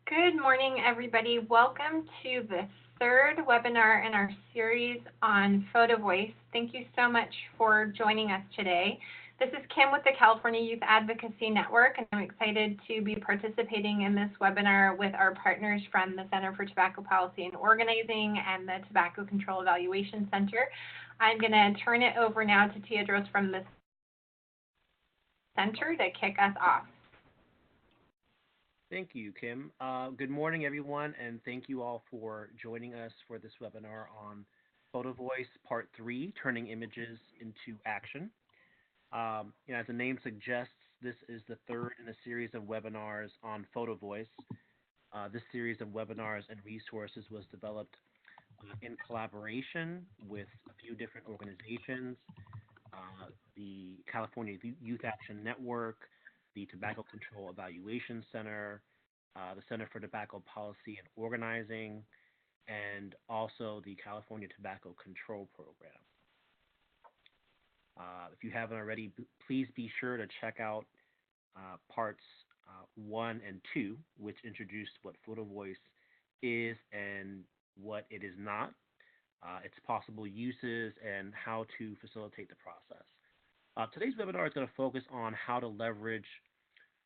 Good morning, everybody. Welcome to the third webinar in our series on Photovoice. Thank you so much for joining us today. This is Kim with the California Youth Advocacy Network, and I'm excited to be participating in this webinar with our partners from the Center for Tobacco Policy and Organizing and the Tobacco Control Evaluation Center. I'm going to turn it over now to Teodros from the center to kick us off. Thank you, Kim. Good morning, everyone, and thank you all for joining us for this webinar on Photovoice Part 3, Turning Images into Action. As the name suggests, this is the third in a series of webinars on Photovoice. This series of webinars and resources was developed in collaboration with a few different organizations, the California Youth Action Network, the Tobacco Control Evaluation Center, the Center for Tobacco Policy and Organizing, and also the California Tobacco Control Program. If you haven't already, please be sure to check out parts 1 and 2, which introduce what Photovoice is and what it is not, its possible uses, and how to facilitate the process. Today's webinar is going to focus on how to leverage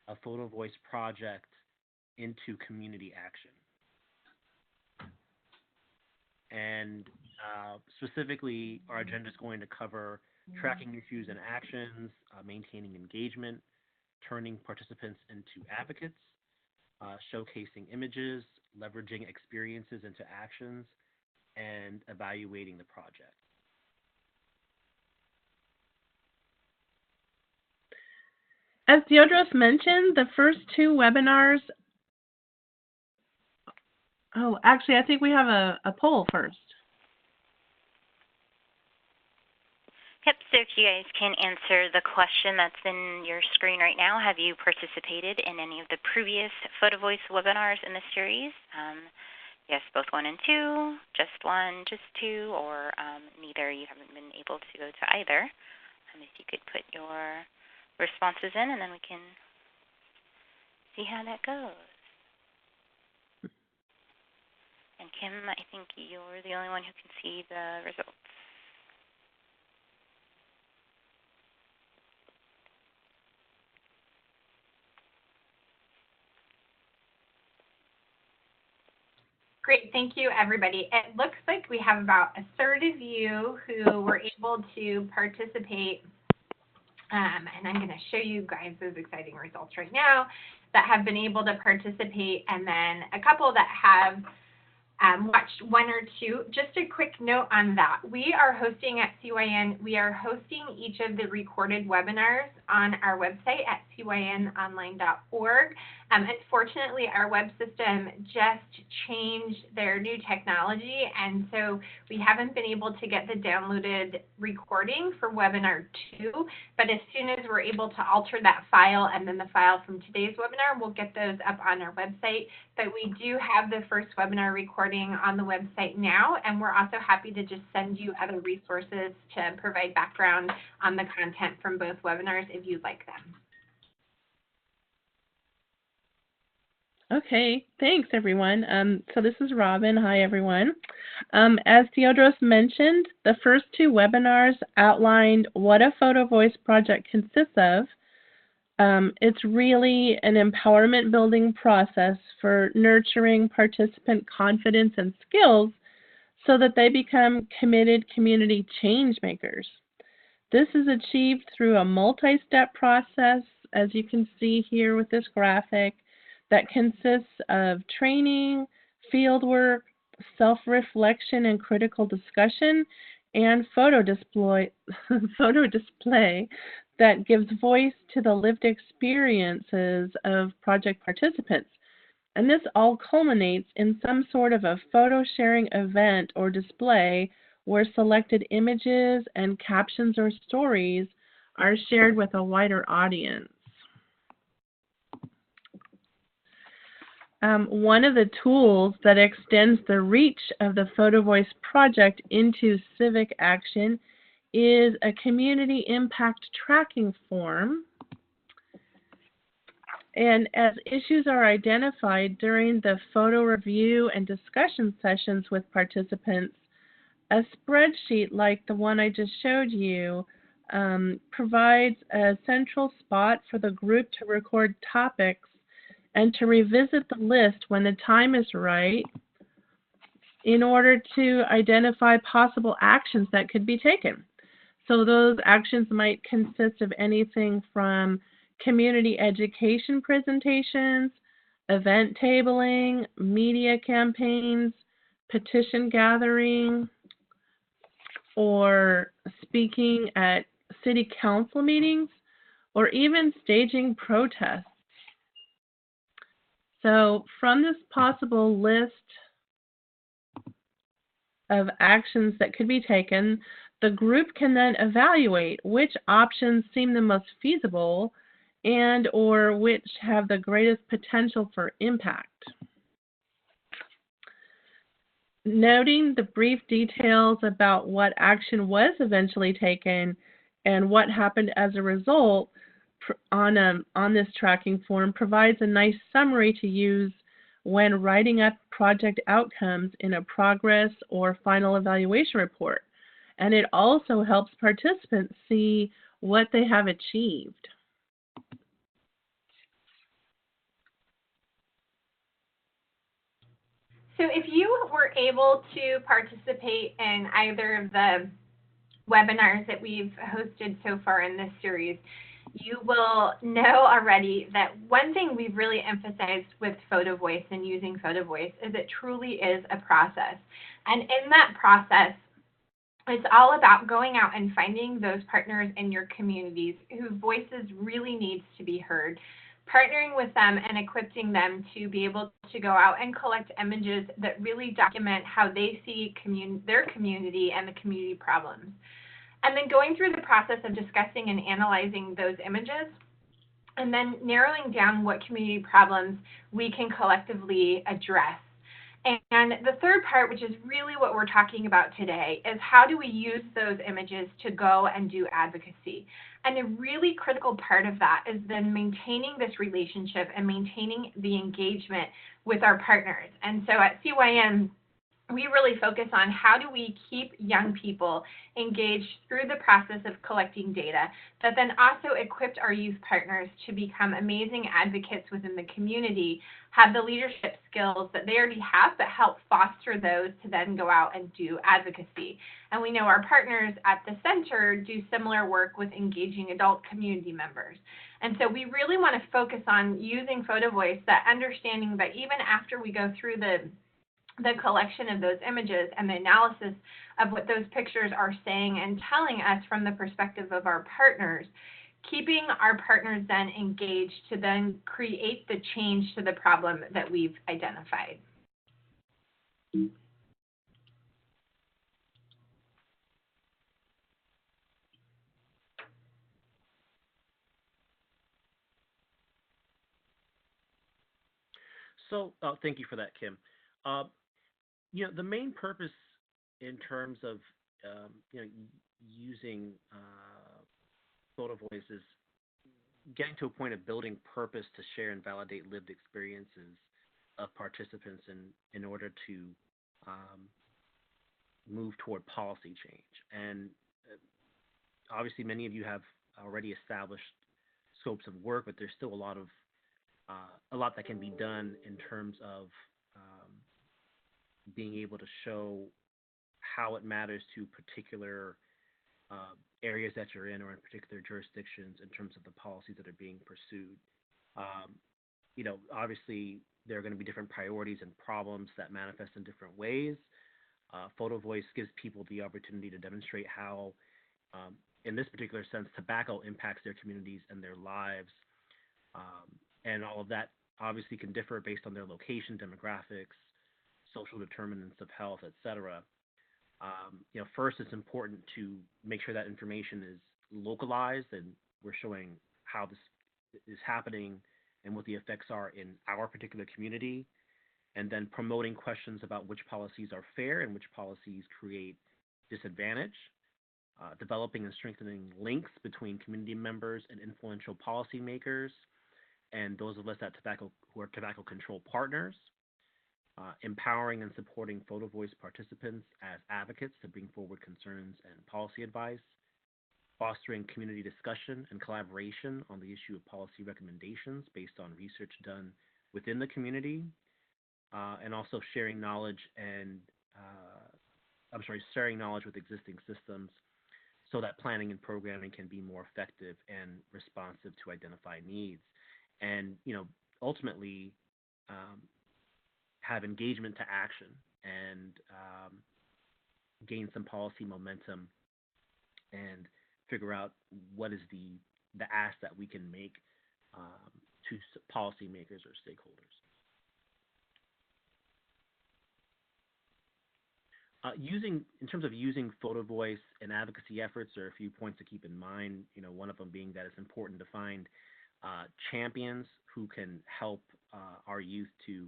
a Photovoice project into community action. And specifically, our agenda is going to cover tracking issues and actions, maintaining engagement, turning participants into advocates, showcasing images, leveraging experiences into actions, and evaluating the project. As Teodros mentioned, the first two webinars, actually, I think we have a poll first. Yep, so if you guys can answer the question that's in your screen right now, have you participated in any of the previous Photovoice webinars in the series? Yes, both 1 and 2, just 1, just 2, or neither, you haven't been able to go to either. If you could put your responses in, and then we can see how that goes. And Kim, I think you're the only one who can see the results. Great, thank you, everybody. It looks like we have about a third of you who were able to participate. And I'm going to show you guys those exciting results right now that have been able to participate, and then a couple that have watched 1 or 2. Just a quick note on that. We are hosting at CYN, we are hosting each of the recorded webinars on our website at cynonline.org. Unfortunately, our web system just changed their new technology, and so we haven't been able to get the downloaded recording for webinar 2, but as soon as we're able to alter that file and then the file from today's webinar, we'll get those up on our website. But we do have the first webinar recording on the website now, and we're also happy to just send you other resources to provide background on the content from both webinars if you'd like them. Okay, thanks everyone. So this is Robin. Hi everyone. As Teodros mentioned, the first 2 webinars outlined what a Photovoice project consists of. It's really an empowerment building process for nurturing participant confidence and skills so that they become committed community change makers. This is achieved through a multi-step process, as you can see here with this graphic, that consists of training, fieldwork, self-reflection and critical discussion, and photo display that gives voice to the lived experiences of project participants. And this all culminates in some sort of a photo sharing event or display where selected images and captions or stories are shared with a wider audience. One of the tools that extends the reach of the Photovoice project into civic action is a community impact tracking form. And as issues are identified during the photo review and discussion sessions with participants, a spreadsheet like the one I just showed you provides a central spot for the group to record topics and to revisit the list when the time is right in order to identify possible actions that could be taken. So those actions might consist of anything from community education presentations, event tabling, media campaigns, petition gathering, or speaking at city council meetings, or even staging protests. So from this possible list of actions that could be taken, the group can then evaluate which options seem the most feasible and or which have the greatest potential for impact. Noting the brief details about what action was eventually taken and what happened as a result on this tracking form provides a nice summary to use when writing up project outcomes in a progress or final evaluation report. And it also helps participants see what they have achieved. So if you were able to participate in either of the webinars that we've hosted so far in this series, you will know already that one thing we've really emphasized with Photovoice and using Photovoice is it truly is a process. And in that process, it's all about going out and finding those partners in your communities whose voices really needs to be heard, partnering with them and equipping them to be able to go out and collect images that really document how they see their community and the community problems. And then going through the process of discussing and analyzing those images, and then narrowing down what community problems we can collectively address. And the third part, which is really what we're talking about today, is how do we use those images to go and do advocacy? And a really critical part of that is then maintaining this relationship and maintaining the engagement with our partners. And so at CYM, we really focus on how do we keep young people engaged through the process of collecting data, but then also equipped our youth partners to become amazing advocates within the community, have the leadership skills that they already have, but help foster those to then go out and do advocacy. And we know our partners at the center do similar work with engaging adult community members. And so we really want to focus on using Photovoice, that understanding that even after we go through the collection of those images and the analysis of what those pictures are saying and telling us from the perspective of our partners, keeping our partners then engaged to then create the change to the problem that we've identified. So thank you for that, Kim. The main purpose in terms of using Photovoice is getting to a point of building purpose to share and validate lived experiences of participants in order to move toward policy change. And obviously, many of you have already established scopes of work, but there's still a lot that can be done in terms of being able to show how it matters to particular areas that you're in or in particular jurisdictions in terms of the policies that are being pursued. Obviously, there are going to be different priorities and problems that manifest in different ways. Photovoice gives people the opportunity to demonstrate how, in this particular sense, tobacco impacts their communities and their lives. And all of that obviously can differ based on their location, demographics, social determinants of health, et cetera. First, it's important to make sure that information is localized and we're showing how this is happening and what the effects are in our particular community, and then promoting questions about which policies are fair and which policies create disadvantage, developing and strengthening links between community members and influential policymakers, and those of us at who are tobacco control partners, empowering and supporting Photovoice participants as advocates to bring forward concerns and policy advice, fostering community discussion and collaboration on the issue of policy recommendations based on research done within the community, and also sharing knowledge with existing systems so that planning and programming can be more effective and responsive to identify needs. And, ultimately, have engagement to action and gain some policy momentum and figure out what is the ask that we can make to policymakers or stakeholders. In terms of using Photovoice in advocacy efforts, there are a few points to keep in mind. One of them being that it's important to find champions who can help our youth to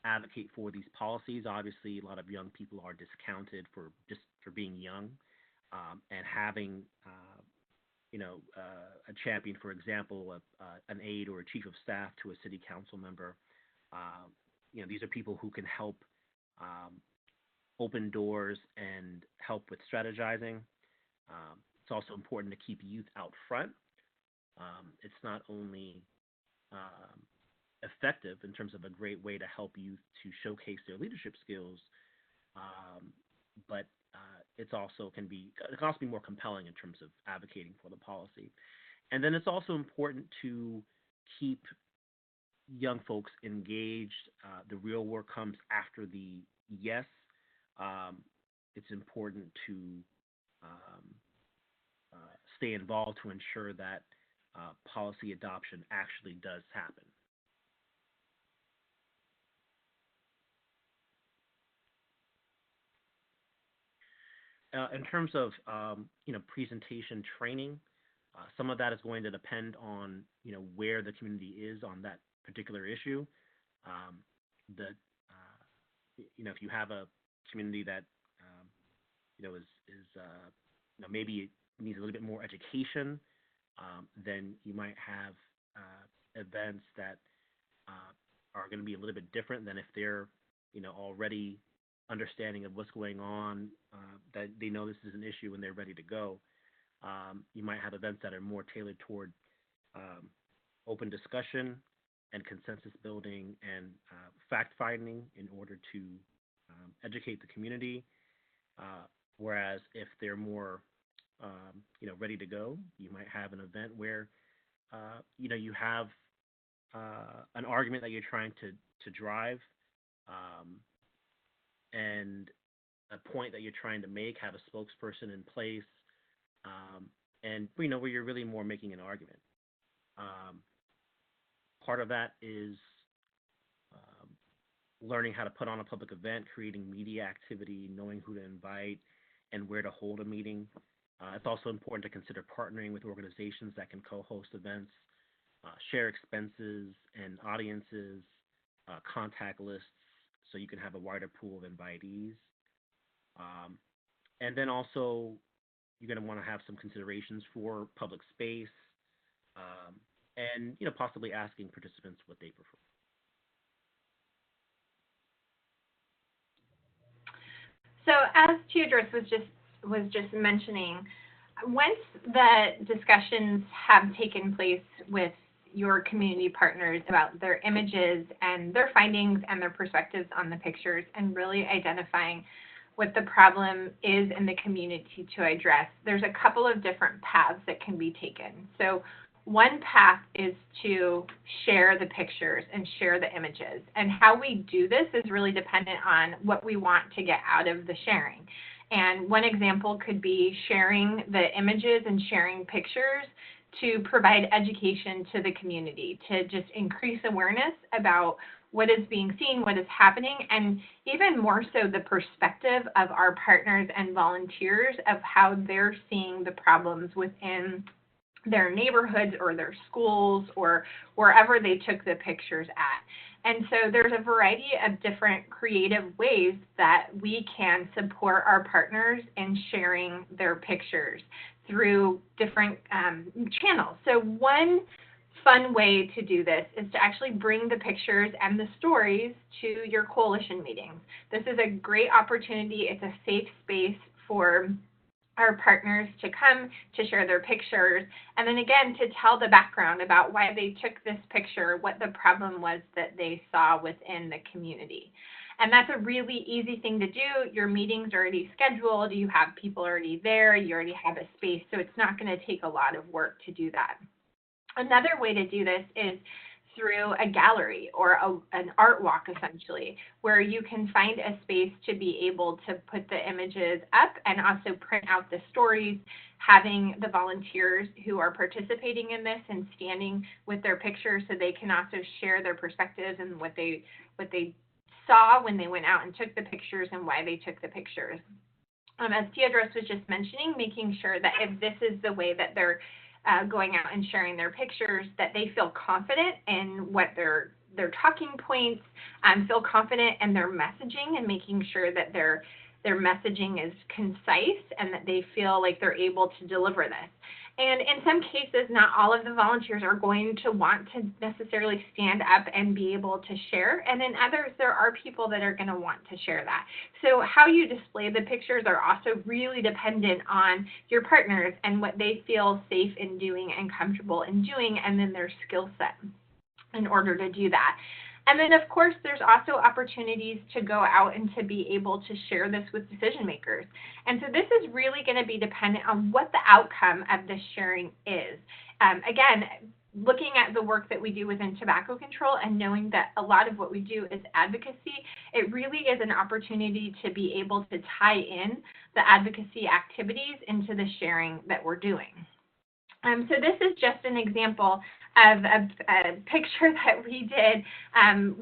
advocate for these policies. Obviously, a lot of young people are discounted for being young, and having a champion, for example, an aide or a chief of staff to a city council member. These are people who can help open doors and help with strategizing. It's also important to keep youth out front. It's not only effective in terms of a great way to help youth to showcase their leadership skills, but it can also be more compelling in terms of advocating for the policy. And then it's also important to keep young folks engaged. The real work comes after the yes. It's important to stay involved to ensure that policy adoption actually does happen. In terms of presentation training, some of that is going to depend on where the community is on that particular issue. If you have a community that maybe needs a little bit more education, then you might have events that are going to be a little bit different than if they're already understanding of what's going on, that they know this is an issue and they're ready to go. You might have events that are more tailored toward open discussion and consensus building and fact-finding in order to educate the community. Whereas if they're more ready to go, you might have an event where you have an argument that you're trying to drive, and a point that you're trying to make, have a spokesperson in place, and where you're really more making an argument. Part of that is learning how to put on a public event, creating media activity, knowing who to invite, and where to hold a meeting. It's also important to consider partnering with organizations that can co-host events, share expenses and audiences, contact lists, so you can have a wider pool of invitees. And then also, you're going to want to have some considerations for public space, and possibly asking participants what they prefer. So as Teodros was just mentioning, once the discussions have taken place with your community partners about their images and their findings and their perspectives on the pictures, and really identifying what the problem is in the community to address, there's a couple of different paths that can be taken. So one path is to share the pictures and share the images. And how we do this is really dependent on what we want to get out of the sharing. And one example could be sharing the images and sharing pictures to provide education to the community, to just increase awareness about what is being seen, what is happening, and even more so the perspective of our partners and volunteers of how they're seeing the problems within their neighborhoods or their schools or wherever they took the pictures at. And so there's a variety of different creative ways that we can support our partners in sharing their pictures through different channels. So one fun way to do this is to actually bring the pictures and the stories to your coalition meetings. This is a great opportunity. It's a safe space for our partners to come to share their pictures, and then again to tell the background about why they took this picture, what the problem was that they saw within the community. And that's a really easy thing to do. Your meeting's already scheduled, you have people already there, you already have a space, so it's not going to take a lot of work to do that. Another way to do this is through a gallery or an art walk, essentially, where you can find a space to be able to put the images up and also print out the stories, having the volunteers who are participating in this and standing with their pictures so they can also share their perspectives and what they saw when they went out and took the pictures and why they took the pictures. As Theodros was just mentioning, making sure that if this is the way that they're going out and sharing their pictures, that they feel confident in what their talking points, feel confident in their messaging and making sure that their messaging is concise and that they feel like they're able to deliver this. And in some cases, not all of the volunteers are going to want to necessarily stand up and be able to share. And in others, there are people that are going to want to share that. So how you display the pictures are also really dependent on your partners and what they feel safe in doing and comfortable in doing, and then their skill set in order to do that. And then, of course, there's also opportunities to go out and to be able to share this with decision makers. And so this is really going to be dependent on what the outcome of this sharing is. Again, looking at the work that we do within tobacco control and knowing that a lot of what we do is advocacy, it really is an opportunity to be able to tie in the advocacy activities into the sharing that we're doing. So this is just an example of a picture that we did.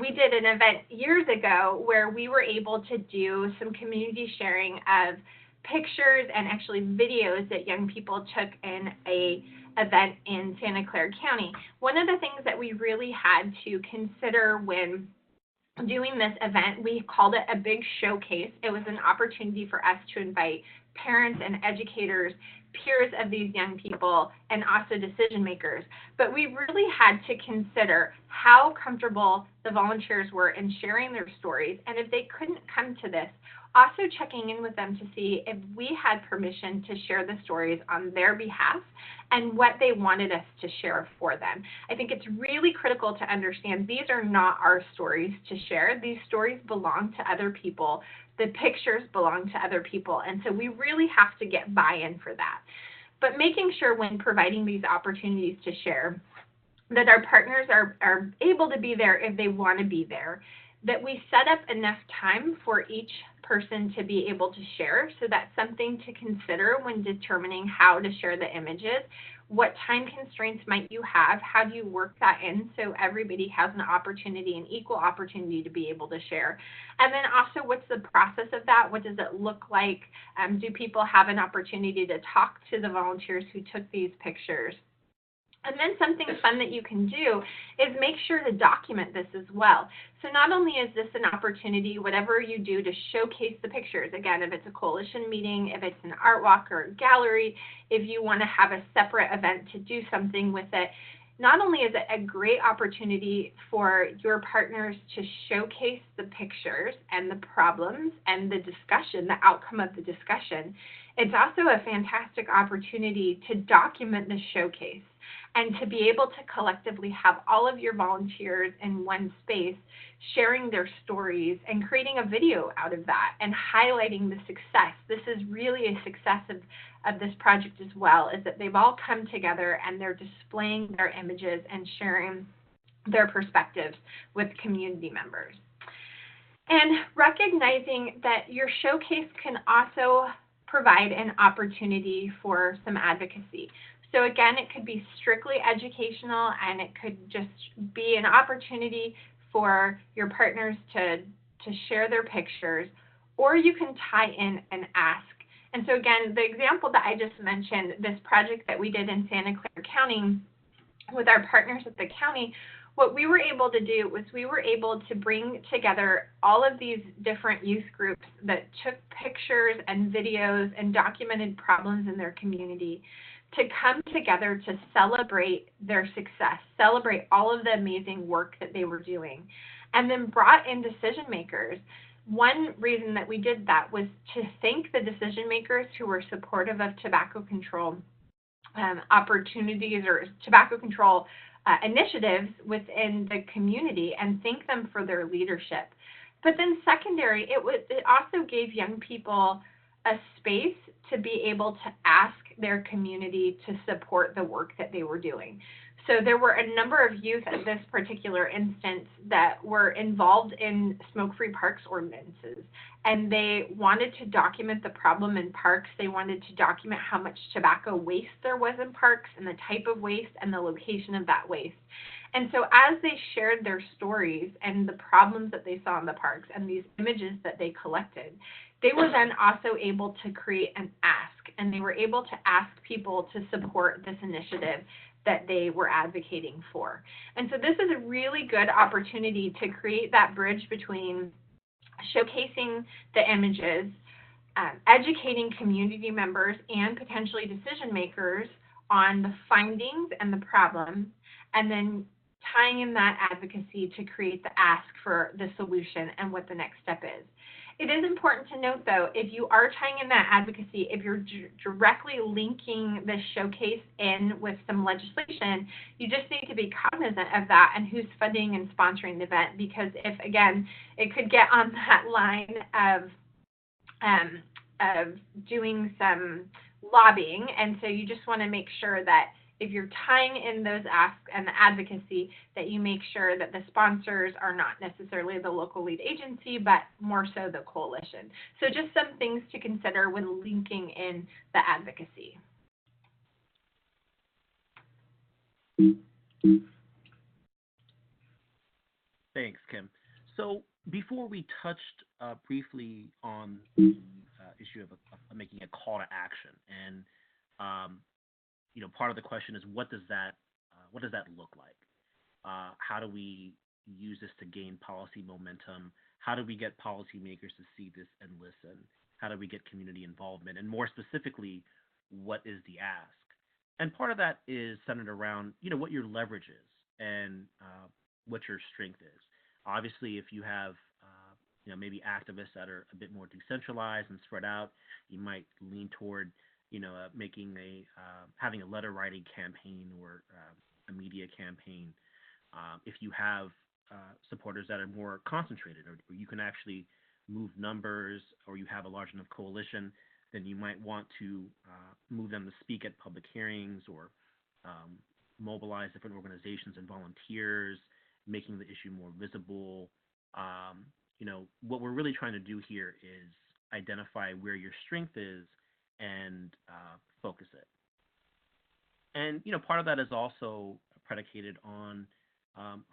We did an event years ago where we were able to do some community sharing of pictures and actually videos that young people took in a event in Santa Clara County. One of the things that we really had to consider when doing this event, we called it a big showcase. It was an opportunity for us to invite parents and educators, peers of these young people, and also decision makers. But we really had to consider how comfortable the volunteers were in sharing their stories, and if they couldn't come to this, also checking in with them to see if we had permission to share the stories on their behalf and what they wanted us to share for them. I think it's really critical to understand these are not our stories to share. These stories belong to other people. The pictures belong to other people, and so we really have to get buy-in for that. But making sure when providing these opportunities to share that our partners are able to be there if they want to be there, that we set up enough time for each person to be able to share. So that's something to consider when determining how to share the images. What time constraints might you have? How do you work that in so everybody has an opportunity, an equal opportunity to be able to share? And then also, what's the process of that? What does it look like? Do people have an opportunity to talk to the volunteers who took these pictures? And then something fun that you can do is make sure to document this as well. So not only is this an opportunity, whatever you do, to showcase the pictures, again, if it's a coalition meeting, if it's an art walk or a gallery, if you want to have a separate event to do something with it, not only is it a great opportunity for your partners to showcase the pictures and the problems and the discussion, the outcome of the discussion, it's also a fantastic opportunity to document the showcase and to be able to collectively have all of your volunteers in one space sharing their stories and creating a video out of that and highlighting the success. This is really a success of this project as well, is that they've all come together and they're displaying their images and sharing their perspectives with community members. And recognizing that your showcase can also provide an opportunity for some advocacy. So again, it could be strictly educational, and it could just be an opportunity for your partners to share their pictures, or you can tie in and ask. And so again, the example that I just mentioned, this project that we did in Santa Clara County with our partners at the county, what we were able to do was we were able to bring together all of these different youth groups that took pictures and videos and documented problems in their community, to come together to celebrate their success, celebrate all of the amazing work that they were doing, and then brought in decision makers. One reason that we did that was to thank the decision makers who were supportive of tobacco control opportunities or tobacco control initiatives within the community, and thank them for their leadership. But then secondary, it also gave young people a space to be able to ask their community to support the work that they were doing. So there were a number of youth at this particular instance that were involved in smoke-free parks ordinances, and they wanted to document the problem in parks. They wanted to document how much tobacco waste there was in parks and the type of waste and the location of that waste. And so as they shared their stories and the problems that they saw in the parks and these images that they collected, they were then also able to create an ask, and they were able to ask people to support this initiative that they were advocating for. And so this is a really good opportunity to create that bridge between showcasing the images, educating community members and potentially decision makers on the findings and the problem, and then tying in that advocacy to create the ask for the solution and what the next step is. It is important to note, though, if you are tying in that advocacy, if you're directly linking the showcase in with some legislation, you just need to be cognizant of that and who's funding and sponsoring the event, because if, again, it could get on that line of doing some lobbying, and so you just want to make sure that if you're tying in those asks and the advocacy, that you make sure that the sponsors are not necessarily the local lead agency, but more so the coalition. So just some things to consider when linking in the advocacy. Thanks, Kim. So before we touched briefly on the issue of making a call to action, and part of the question is what does that look like? How do we use this to gain policy momentum? How do we get policymakers to see this and listen? How do we get community involvement? And more specifically, what is the ask? And part of that is centered around what your leverage is and what your strength is. Obviously, if you have maybe activists that are a bit more decentralized and spread out, you might lean toward making having a letter writing campaign or a media campaign. If you have supporters that are more concentrated, or you can actually move numbers, or you have a large enough coalition, then you might want to move them to speak at public hearings or mobilize different organizations and volunteers, making the issue more visible. What we're really trying to do here is identify where your strength is and focus it. And part of that is also predicated on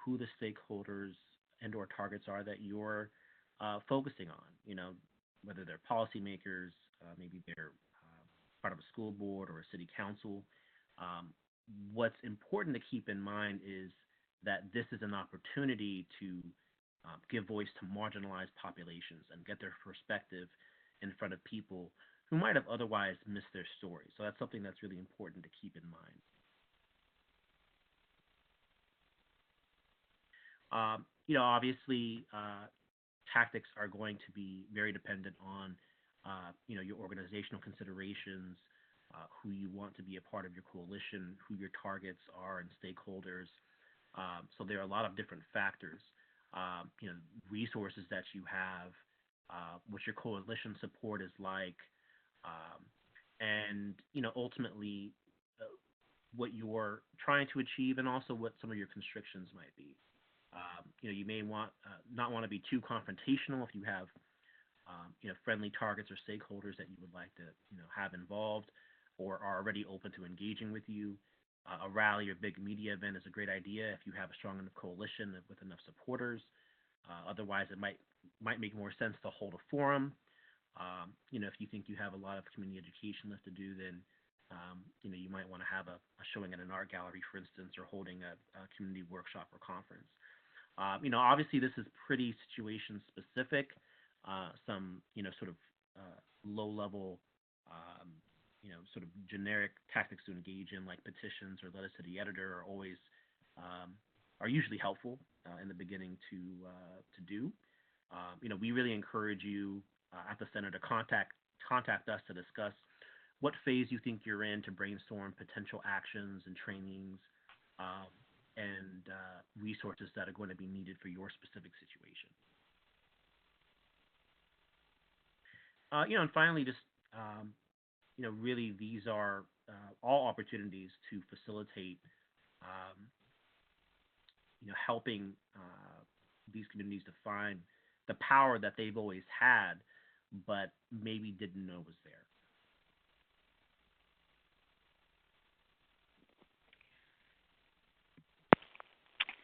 who the stakeholders and or targets are that you're focusing on. Whether they're policymakers, maybe they're part of a school board or a city council. What's important to keep in mind is that this is an opportunity to give voice to marginalized populations and get their perspective in front of people who might have otherwise missed their story. So that's something that's really important to keep in mind. Obviously, tactics are going to be very dependent on, your organizational considerations, who you want to be a part of your coalition, who your targets are and stakeholders. So there are a lot of different factors. Resources that you have, what your coalition support is like, and ultimately what you're trying to achieve, and also what some of your constrictions might be. You may not want to be too confrontational if you have friendly targets or stakeholders that you would like to have involved or are already open to engaging with you. A rally or big media event is a great idea if you have a strong enough coalition with enough supporters. Otherwise, it might make more sense to hold a forum. If you think you have a lot of community education left to do, then you might want to have a showing at an art gallery, for instance, or holding a community workshop or conference. Obviously, this is pretty situation specific. Some sort of low level sort of generic tactics to engage in, like petitions or letters to the editor, are always are usually helpful in the beginning to do. We really encourage you at the center to contact us to discuss what phase you think you're in, to brainstorm potential actions and trainings and resources that are going to be needed for your specific situation. And finally, just really these are all opportunities to facilitate, helping these communities to find the power that they've always had, but maybe didn't know was there.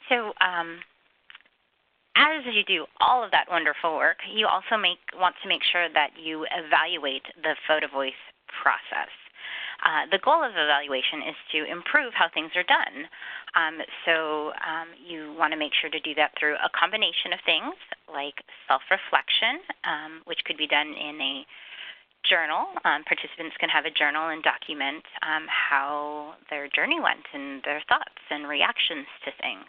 So as you do all of that wonderful work, you also want to make sure that you evaluate the Photovoice process. The goal of evaluation is to improve how things are done. So you want to make sure to do that through a combination of things like self-reflection, which could be done in a journal. Participants can have a journal and document how their journey went and their thoughts and reactions to things.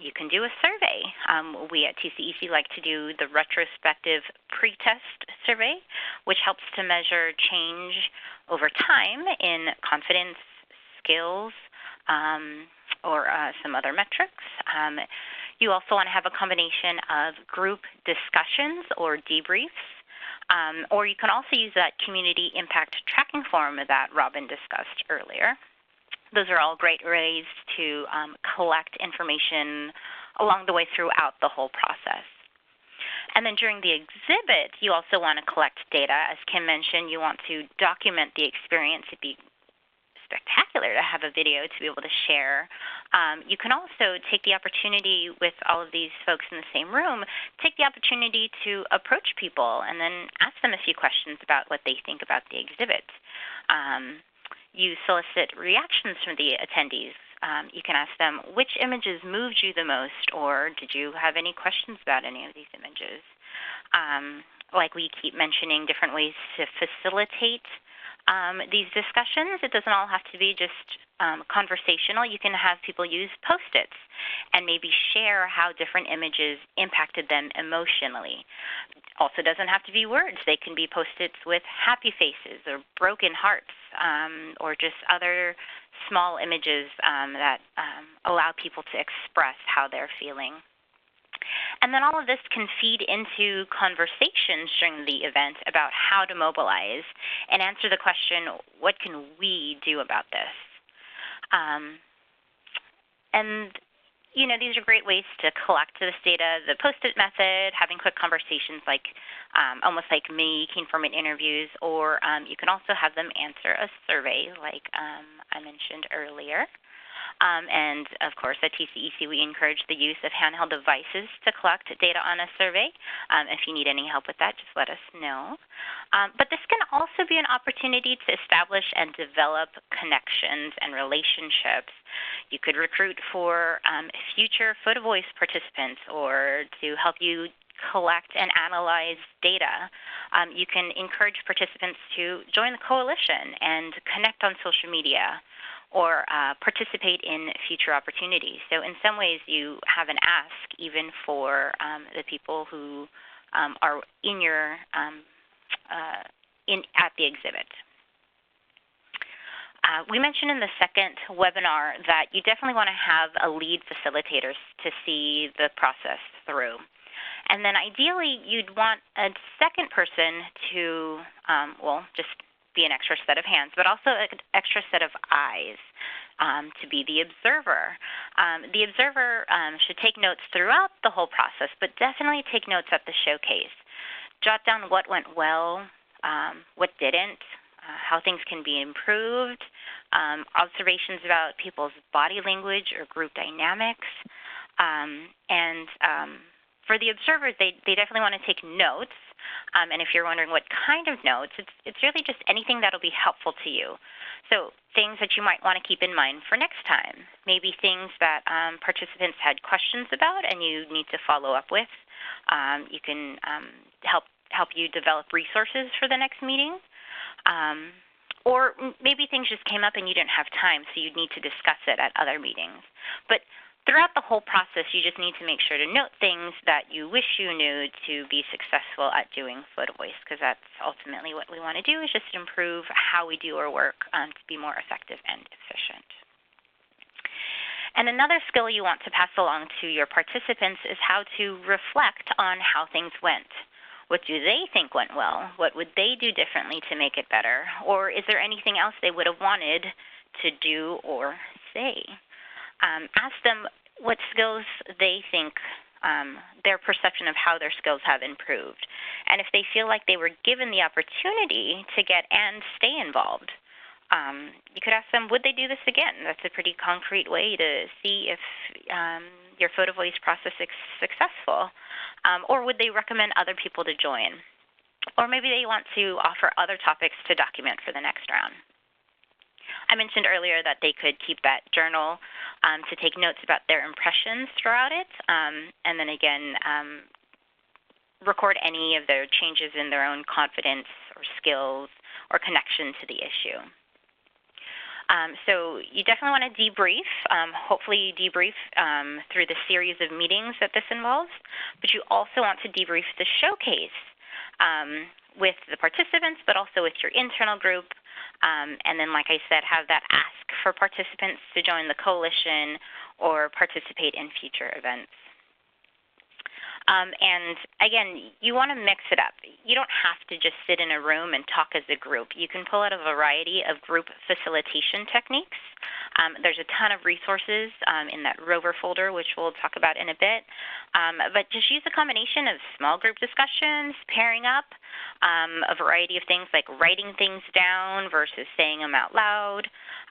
You can do a survey. We at TCEC like to do the retrospective pretest survey, which helps to measure change over time in confidence, skills, or some other metrics. You also want to have a combination of group discussions or debriefs, or you can also use that community impact tracking form that Robin discussed earlier. Those are all great ways to collect information along the way throughout the whole process. And then during the exhibit, you also want to collect data. As Kim mentioned, you want to document the experience. It'd be spectacular to have a video to be able to share. You can also take the opportunity with all of these folks in the same room, take the opportunity to approach people and then ask them a few questions about what they think about the exhibit. You solicit reactions from the attendees. You can ask them, which images moved you the most, or did you have any questions about any of these images? Like we keep mentioning different ways to facilitate these discussions. It doesn't all have to be just conversational. You can have people use Post-its and maybe share how different images impacted them emotionally. Also doesn't have to be words. They can be Post-its with happy faces or broken hearts, or just other small images that allow people to express how they're feeling. And then all of this can feed into conversations during the event about how to mobilize and answer the question, what can we do about this? And these are great ways to collect this data. The Post-it method, having quick conversations like almost like mini key informant interviews, or you can also have them answer a survey like I mentioned earlier. And, of course, at TCEC, we encourage the use of handheld devices to collect data on a survey. If you need any help with that, just let us know. But this can also be an opportunity to establish and develop connections and relationships. You could recruit for future Photovoice participants or to help you collect and analyze data. You can encourage participants to join the coalition and connect on social media, or participate in future opportunities. So in some ways, you have an ask even for the people who are in your at the exhibit. We mentioned in the second webinar that you definitely want to have a lead facilitator to see the process through. And then ideally, you'd want a second person to, just be an extra set of hands, but also an extra set of eyes to be the observer. The observer should take notes throughout the whole process, but definitely take notes at the showcase. Jot down what went well, what didn't, how things can be improved, observations about people's body language or group dynamics. For the observers, they definitely want to take notes. And if you're wondering what kind of notes, it's really just anything that'll be helpful to you. So things that you might want to keep in mind for next time. Maybe things that participants had questions about and you need to follow up with. You can help you develop resources for the next meeting. Or maybe things just came up and you didn't have time, so you'd need to discuss it at other meetings. But throughout the whole process, you just need to make sure to note things that you wish you knew to be successful at doing Photovoice, because that's ultimately what we want to do, is just improve how we do our work to be more effective and efficient. And another skill you want to pass along to your participants is how to reflect on how things went. What do they think went well? What would they do differently to make it better? Or is there anything else they would have wanted to do or say? Ask them what skills they think, their perception of how their skills have improved. And if they feel like they were given the opportunity to get and stay involved, you could ask them, would they do this again? That's a pretty concrete way to see if your Photovoice process is successful. Or would they recommend other people to join? Or maybe they want to offer other topics to document for the next round. I mentioned earlier that they could keep that journal to take notes about their impressions throughout it, and then again, record any of their changes in their own confidence or skills or connection to the issue. So you definitely want to debrief. Hopefully you debrief through the series of meetings that this involves, but you also want to debrief the showcase with the participants, but also with your internal group. And then, like I said, have that ask for participants to join the coalition or participate in future events. And again, you want to mix it up. You don't have to just sit in a room and talk as a group. You can pull out a variety of group facilitation techniques. There's a ton of resources in that Rover folder, which we'll talk about in a bit. But just use a combination of small group discussions, pairing up, a variety of things like writing things down versus saying them out loud,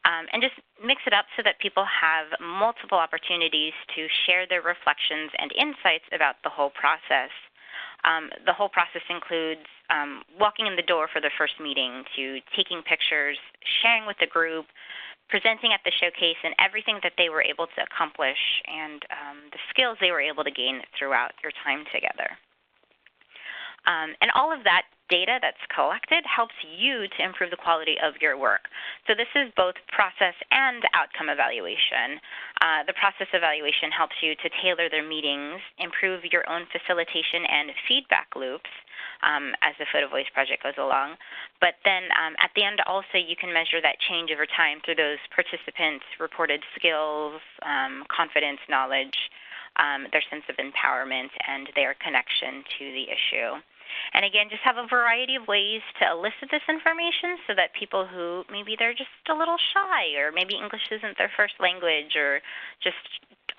and just mix it up so that people have multiple opportunities to share their reflections and insights about the whole process. The whole process includes walking in the door for the first meeting to taking pictures, sharing with the group, presenting at the showcase, and everything that they were able to accomplish and the skills they were able to gain throughout your time together. And all of that data that's collected helps you to improve the quality of your work. So this is both process and outcome evaluation. The process evaluation helps you to tailor their meetings, improve your own facilitation and feedback loops as the Photovoice project goes along. But then at the end also you can measure that change over time through those participants' reported skills, confidence, knowledge, their sense of empowerment, and their connection to the issue. And again, just have a variety of ways to elicit this information so that people who maybe they're just a little shy, or maybe English isn't their first language, or just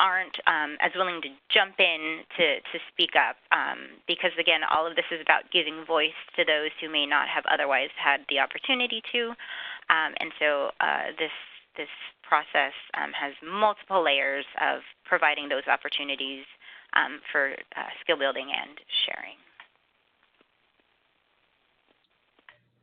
aren't as willing to jump in to speak up. Because again, all of this is about giving voice to those who may not have otherwise had the opportunity to. And so this process has multiple layers of providing those opportunities for skill building and sharing.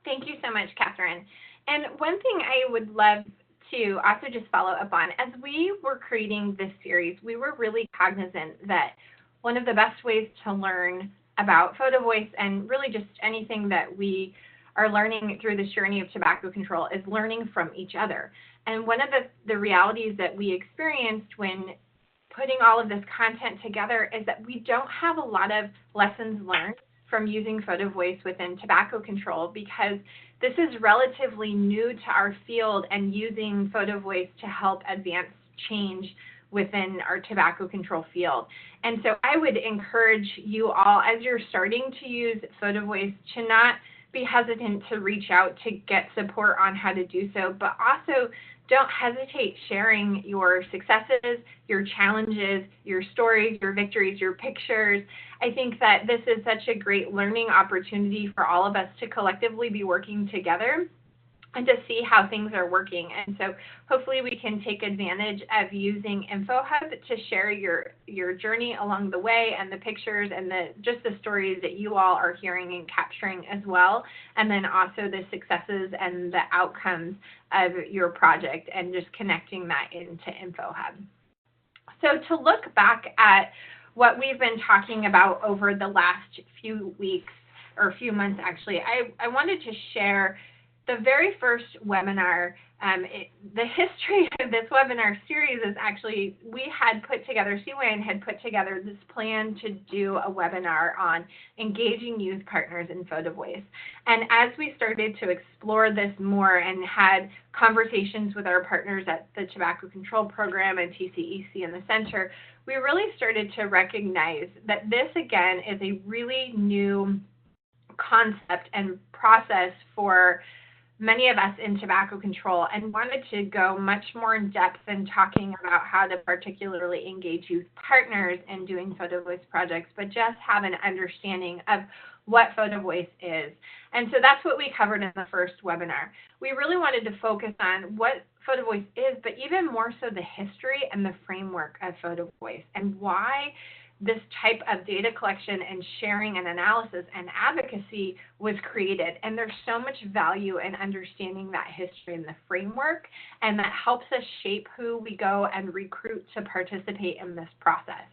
Thank you so much, Catherine. And one thing I would love to also just follow up on, as we were creating this series, we were really cognizant that one of the best ways to learn about Photovoice and really just anything that we are learning through this journey of tobacco control is learning from each other. And one of the realities that we experienced when putting all of this content together is that we don't have a lot of lessons learned from using Photovoice within tobacco control, because this is relatively new to our field and using Photovoice to help advance change within our tobacco control field. And so I would encourage you all, as you're starting to use Photovoice, to not be hesitant to reach out to get support on how to do so, but also don't hesitate sharing your successes, your challenges, your stories, your victories, your pictures. I think that this is such a great learning opportunity for all of us to collectively be working together and to see how things are working. And so hopefully we can take advantage of using InfoHub to share your journey along the way, and the pictures and just the stories that you all are hearing and capturing as well, and then also the successes and the outcomes of your project, and just connecting that into InfoHub. So to look back at what we've been talking about over the last few weeks, or few months actually, I wanted to share the very first webinar, the history of this webinar series is actually, we had put together, CWAN had put together this plan to do a webinar on engaging youth partners in Photovoice. And as we started to explore this more and had conversations with our partners at the Tobacco Control Program and TCEC and the Center, we really started to recognize that this, again, is a really new concept and process for many of us in tobacco control, and wanted to go much more in depth in talking about how to particularly engage youth partners in doing Photovoice projects, but just have an understanding of what Photovoice is. And so that's what we covered in the first webinar. We really wanted to focus on what Photovoice is, but even more so the history and the framework of Photovoice and why this type of data collection and sharing and analysis and advocacy was created. And there's so much value in understanding that history and the framework, and that helps us shape who we go and recruit to participate in this process.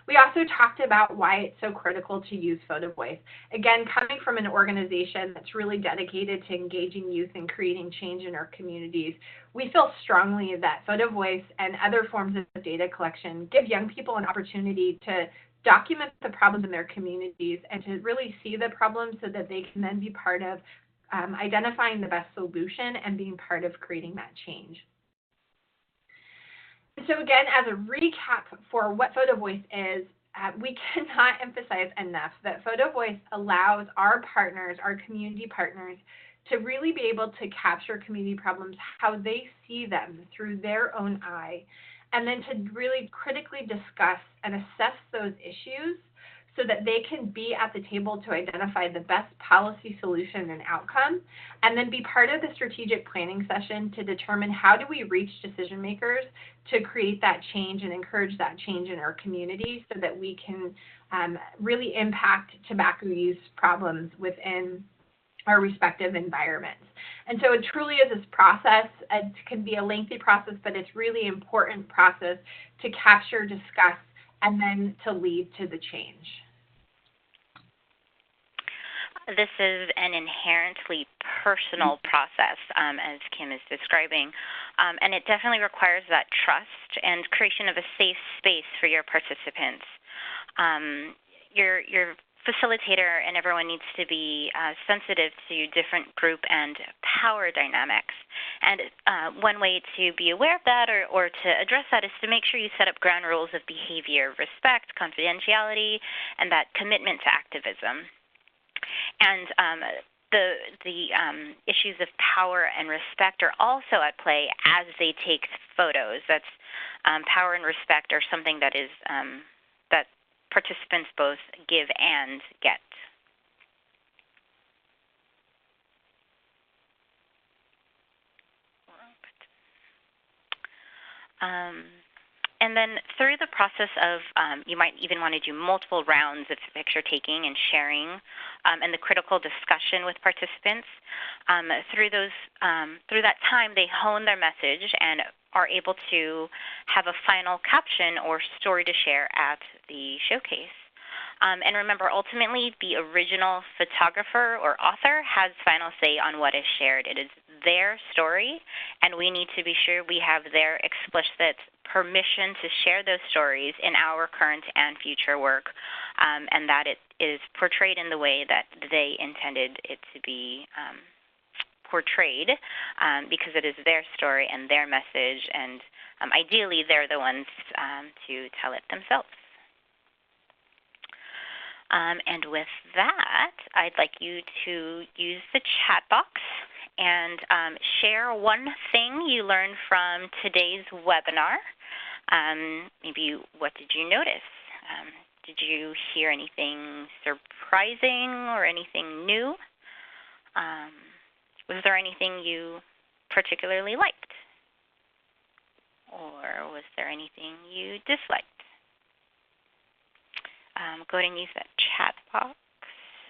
We also talked about why it's so critical to use Photovoice. Again, coming from an organization that's really dedicated to engaging youth and creating change in our communities, we feel strongly that Photovoice and other forms of data collection give young people an opportunity to document the problems in their communities and to really see the problems so that they can then be part of identifying the best solution and being part of creating that change. So again, as a recap for what Photovoice is, we cannot emphasize enough that Photovoice allows our partners, our community partners, to really be able to capture community problems how they see them through their own eye, and then to really critically discuss and assess those issues so that they can be at the table to identify the best policy solution and outcome, and then be part of the strategic planning session to determine how do we reach decision makers to create that change and encourage that change in our community so that we can really impact tobacco use problems within our respective environments. And so it truly is this process. It can be a lengthy process, but it's really important process to capture, discuss, and then to lead to the change. This is an inherently personal process, as Kim is describing, and it definitely requires that trust and creation of a safe space for your participants. Your facilitator and everyone needs to be sensitive to different group and power dynamics. And one way to be aware of that or to address that is to make sure you set up ground rules of behavior, respect, confidentiality, and that commitment to activism. And the issues of power and respect are also at play as they take photos. That's power and respect are something that is that participants both give and get. And then through the process of, you might even want to do multiple rounds of picture taking and sharing, and the critical discussion with participants. Through that time, they hone their message and are able to have a final caption or story to share at the showcase. And remember, ultimately, the original photographer or author has final say on what is shared. It is their story, and we need to be sure we have their explicit permission to share those stories in our current and future work, and that it is portrayed in the way that they intended it to be portrayed, because it is their story and their message, and ideally they're the ones to tell it themselves. And with that, I'd like you to use the chat box and share one thing you learned from today's webinar. Maybe what did you notice? Did you hear anything surprising or anything new? Was there anything you particularly liked? Or was there anything you disliked? Go ahead and use that chat box,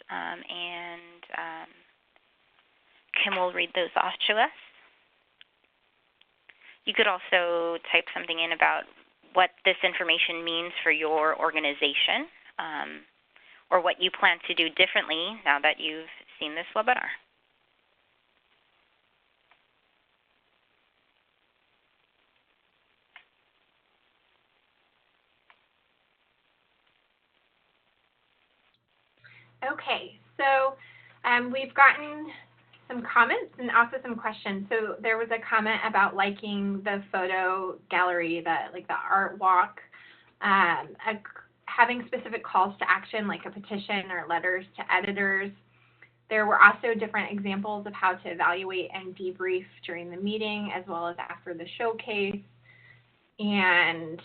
and Kim will read those off to us. You could also type something in about what this information means for your organization, or what you plan to do differently now that you've seen this webinar. Okay, so we've gotten some comments and also some questions. So there was a comment about liking the photo gallery, the art walk, having specific calls to action like a petition or letters to editors. There were also different examples of how to evaluate and debrief during the meeting as well as after the showcase, and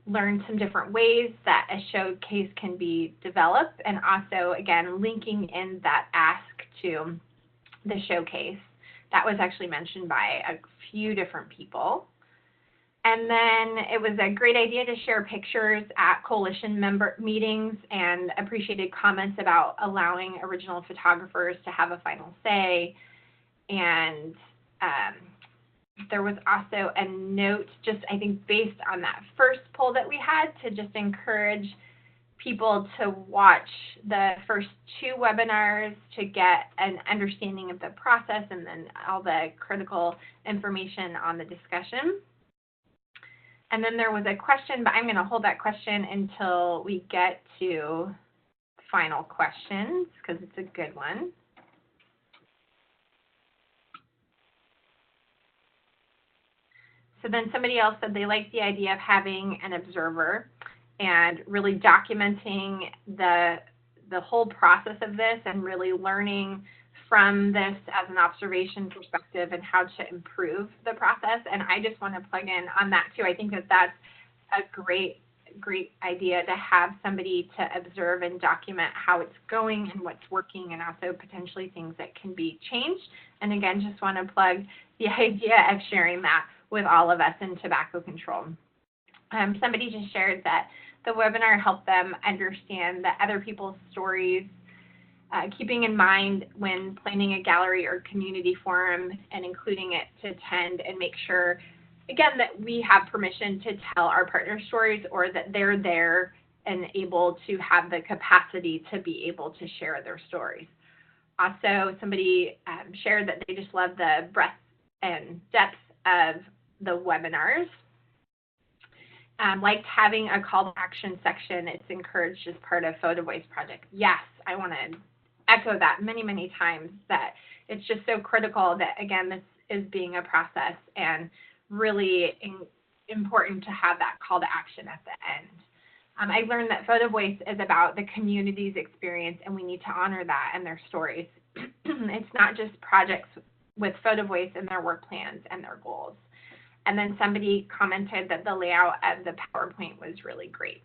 learn some different ways that a showcase can be developed, and also, again, linking in that ask to the showcase. That was actually mentioned by a few different people. And then it was a great idea to share pictures at coalition member meetings, and appreciated comments about allowing original photographers to have a final say. And there was also a note, just I think based on that first poll that we had, to just encourage people to watch the first 2 webinars to get an understanding of the process and then all the critical information on the discussion. And then there was a question, but I'm going to hold that question until we get to final questions because it's a good one. So then somebody else said they liked the idea of having an observer and really documenting the whole process of this and really learning from this as an observation perspective and how to improve the process. And I just want to plug in on that too. I think that that's a great idea to have somebody to observe and document how it's going and what's working, and also potentially things that can be changed. And again, just want to plug the idea of sharing that with all of us in tobacco control. Somebody just shared that the webinar helped them understand that other people's stories, keeping in mind when planning a gallery or community forum and including it to attend, and make sure, again, that we have permission to tell our partner stories, or that they're there and able to have the capacity to be able to share their stories. Also, somebody shared that they just love the breadth and depth of the webinars. Liked having a call to action section. It's encouraged as part of Photovoice project. Yes, I want to echo that many times, that it's just so critical that, again, this is being a process and really important to have that call to action at the end. I learned that Photovoice is about the community's experience, and we need to honor that and their stories. It's not just projects with Photovoice and their work plans and their goals. And then somebody commented that the layout of the PowerPoint was really great.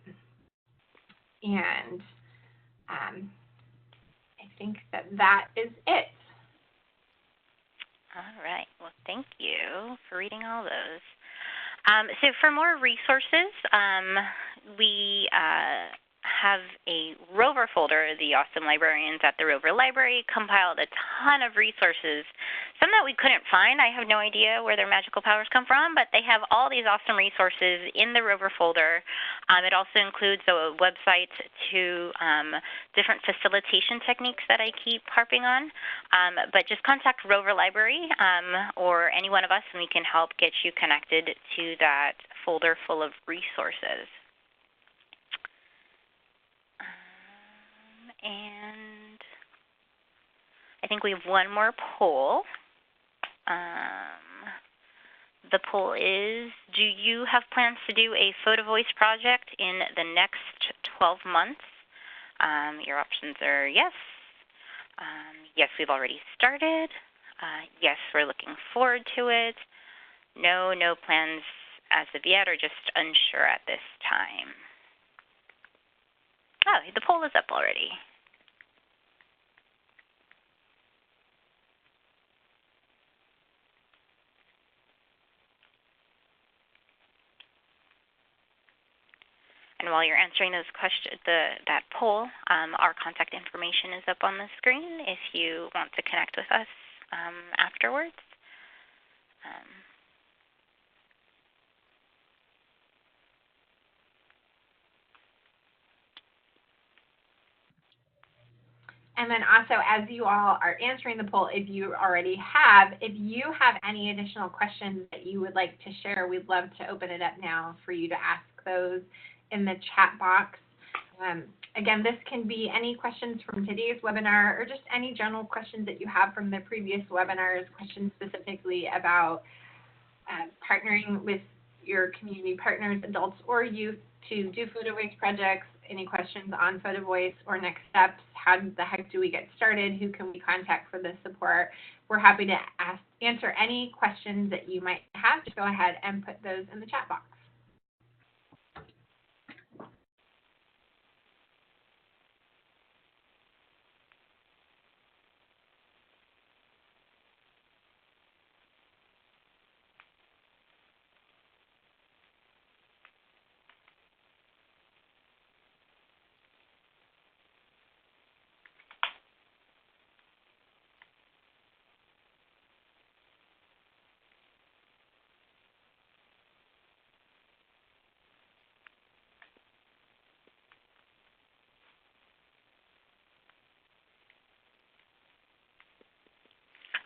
And I think that that is it. All right. Well, thank you for reading all those. So for more resources, we have a Rover folder. The awesome librarians at the Rover Library compiled a ton of resources, some that we couldn't find. I have no idea where their magical powers come from, but they have all these awesome resources in the Rover folder. It also includes a website to different facilitation techniques that I keep harping on. But just contact Rover Library or any one of us, and we can help get you connected to that folder full of resources. And I think we have one more poll. The poll is, do you have plans to do a Photovoice project in the next 12 months? Your options are yes. Yes, we've already started. Yes, we're looking forward to it. No, no plans as of yet, or just unsure at this time. Oh, the poll is up already. And while you're answering those questions, that poll, our contact information is up on the screen if you want to connect with us afterwards. And then also, as you all are answering the poll, if you already have, if you have any additional questions that you would like to share, we'd love to open it up now for you to ask those in the chat box. Again, this can be any questions from today's webinar or just any general questions that you have from the previous webinars, questions specifically about partnering with your community partners, adults or youth, to do Photovoice projects, any questions on Photovoice or next steps, how the heck do we get started, who can we contact for the support. We're happy to answer any questions that you might have. Just go ahead and put those in the chat box.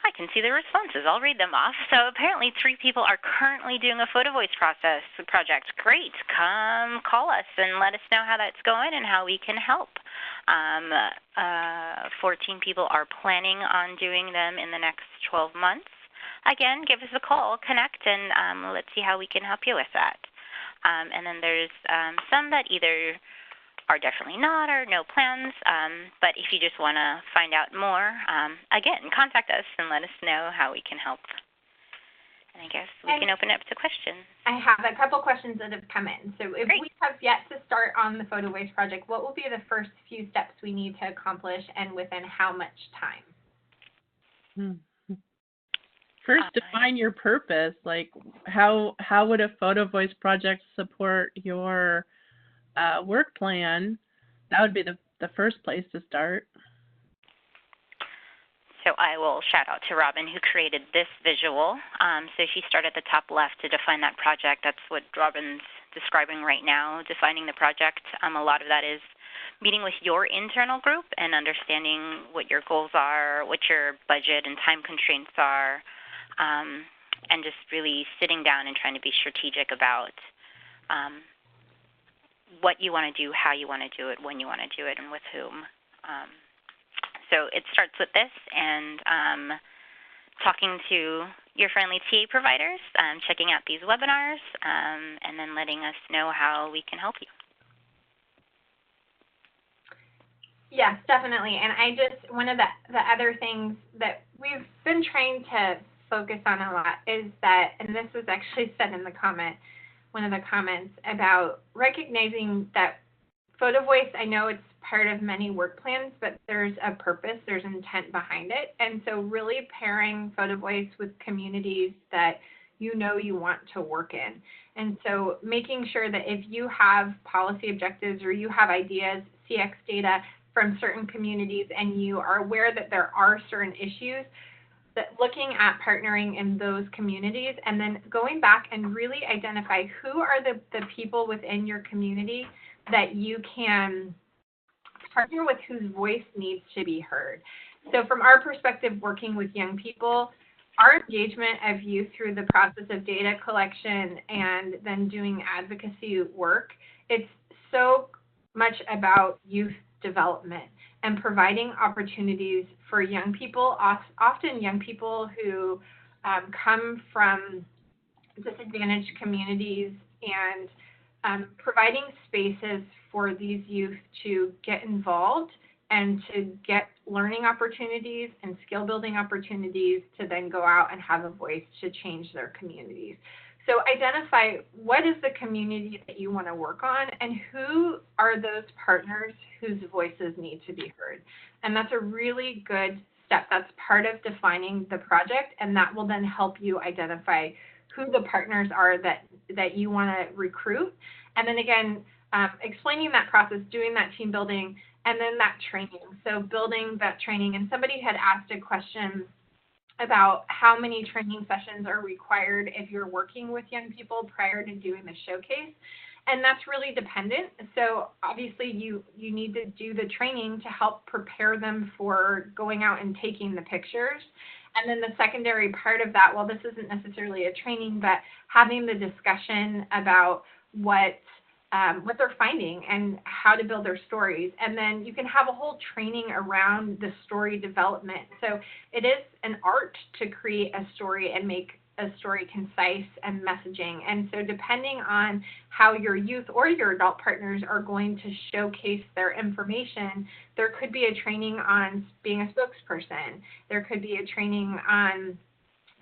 I can see the responses. I'll read them off. So apparently 3 people are currently doing a Photovoice project. Great. Come call us and let us know how that's going and how we can help. 14 people are planning on doing them in the next 12 months. Again, give us a call, connect, and let's see how we can help you with that. And then there's some that either are definitely not or no plans, but if you just want to find out more, again, contact us and let us know how we can help. And I guess we can open up to questions. I have a couple questions that have come in. So if Great. we have yet to start on the Photovoice project, what will be the first few steps we need to accomplish and within how much time? First, define your purpose. Like, how would a Photovoice project support your work plan? That would be the first place to start. So I will shout out to Robin, who created this visual. So if you start at the top left to define that project, that's what Robin's describing right now, defining the project. A lot of that is meeting with your internal group and understanding what your goals are, what your budget and time constraints are, and just really sitting down and trying to be strategic about what you want to do, how you want to do it, when you want to do it, and with whom. So it starts with this and talking to your friendly TA providers, checking out these webinars, and then letting us know how we can help you. Yes, definitely. And one of the other things that we've been trying to focus on a lot is that, and this was actually said in the one of the comments, about recognizing that Photovoice, I know it's part of many work plans, but there's a purpose, there's intent behind it. And so really pairing Photovoice with communities that you know you want to work in. And so making sure that if you have policy objectives or you have ideas, CX data from certain communities, and you are aware that there are certain issues, that looking at partnering in those communities and then going back and really identify who are the people within your community that you can partner with, whose voice needs to be heard. So from our perspective, working with young people, our engagement of youth through the process of data collection and then doing advocacy work, it's so much about youth development and providing opportunities for young people, often young people who come from disadvantaged communities, and providing spaces for these youth to get involved and to get learning opportunities and skill building opportunities to then go out and have a voice to change their communities. So identify what is the community that you want to work on and who are those partners whose voices need to be heard. And that's a really good step. That's part of defining the project, and that will then help you identify who the partners are that you want to recruit. And then again, explaining that process, doing that team building, and then that training. So building that training. And somebody had asked a question about how many training sessions are required if you're working with young people prior to doing the showcase. And that's really dependent. So obviously you need to do the training to help prepare them for going out and taking the pictures. And then the secondary part of that, well, this isn't necessarily a training, but having the discussion about what what they're finding and how to build their stories. And then you can have a whole training around the story development. So it is an art to create a story and make a story concise and messaging. And so depending on how your youth or your adult partners are going to showcase their information, there could be a training on being a spokesperson. There could be a training on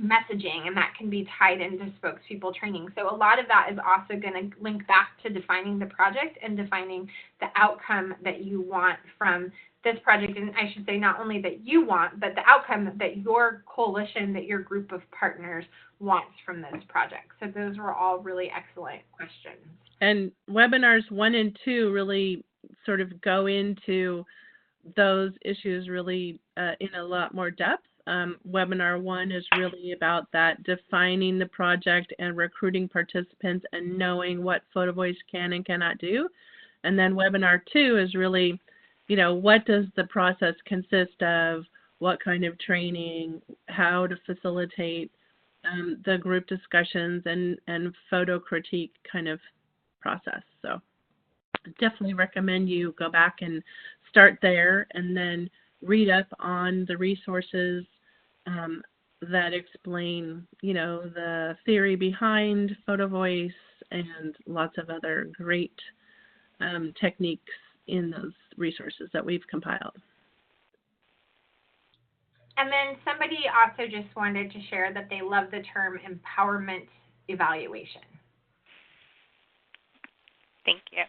messaging, and that can be tied into spokespeople training. So a lot of that is also going to link back to defining the project and defining the outcome that you want from this project. And I should say not only that you want, but the outcome that your coalition, that your group of partners wants from this project. So those were all really excellent questions. And webinars 1 and 2 really sort of go into those issues really in a lot more depth. Webinar 1 is really about that, defining the project and recruiting participants and knowing what Photovoice can and cannot do. And then webinar 2 is really, what does the process consist of, what kind of training, how to facilitate the group discussions and photo critique kind of process. So definitely recommend you go back and start there and then read up on the resources that explain, the theory behind Photovoice and lots of other great techniques in those resources that we've compiled. And then somebody also just wanted to share that they love the term empowerment evaluation. Thank you.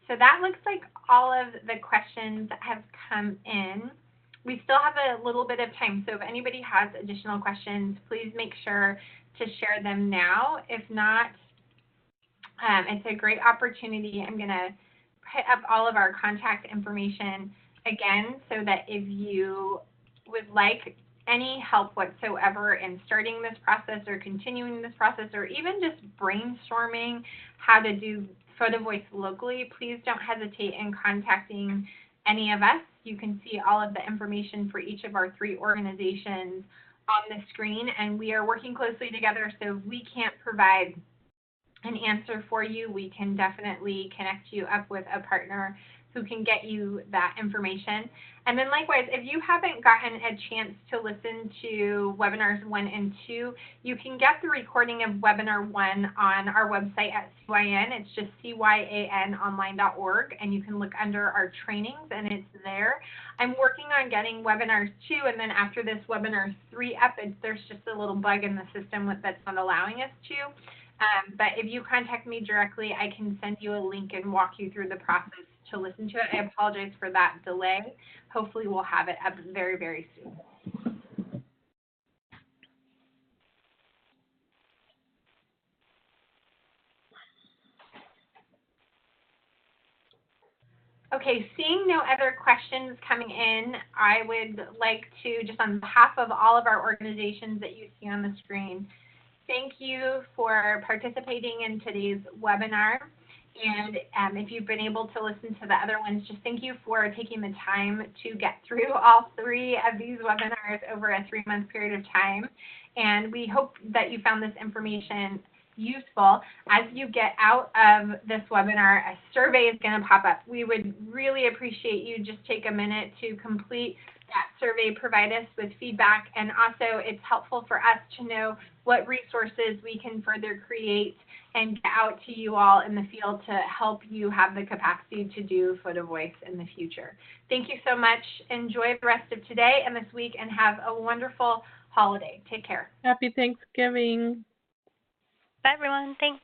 So that looks like all of the questions that have come in. We still have a little bit of time, so if anybody has additional questions, please make sure to share them now. If not, it's a great opportunity. I'm going to put up all of our contact information again so that if you would like any help whatsoever in starting this process or continuing this process or even just brainstorming how to do Photovoice locally, please don't hesitate in contacting any of us. You can see all of the information for each of our 3 organizations on the screen, and we are working closely together, so if we can't provide an answer for you, we can definitely connect you up with a partner who can get you that information. And then likewise, if you haven't gotten a chance to listen to webinars 1 and 2, you can get the recording of webinar 1 on our website at CYN. It's just cyanonline.org, and you can look under our trainings, and it's there. I'm working on getting webinars 2, and then after this webinar 3 up, there's just a little bug in the system that's not allowing us to. But if you contact me directly, I can send you a link and walk you through the process to listen to it. I apologize for that delay. Hopefully we'll have it up very, very soon. Okay, seeing no other questions coming in, I would like to, just on behalf of all of our organizations that you see on the screen, thank you for participating in today's webinar. And if you've been able to listen to the other ones, just thank you for taking the time to get through all 3 of these webinars over a 3-month period of time. And we hope that you found this information useful. As you get out of this webinar, a survey is going to pop up. We would really appreciate you just take a minute to complete that survey, provide us with feedback, and also it's helpful for us to know what resources we can further create and get out to you all in the field to help you have the capacity to do Photovoice in the future. Thank you so much. Enjoy the rest of today and this week, and have a wonderful holiday. Take care. Happy Thanksgiving. Bye, everyone. Thanks.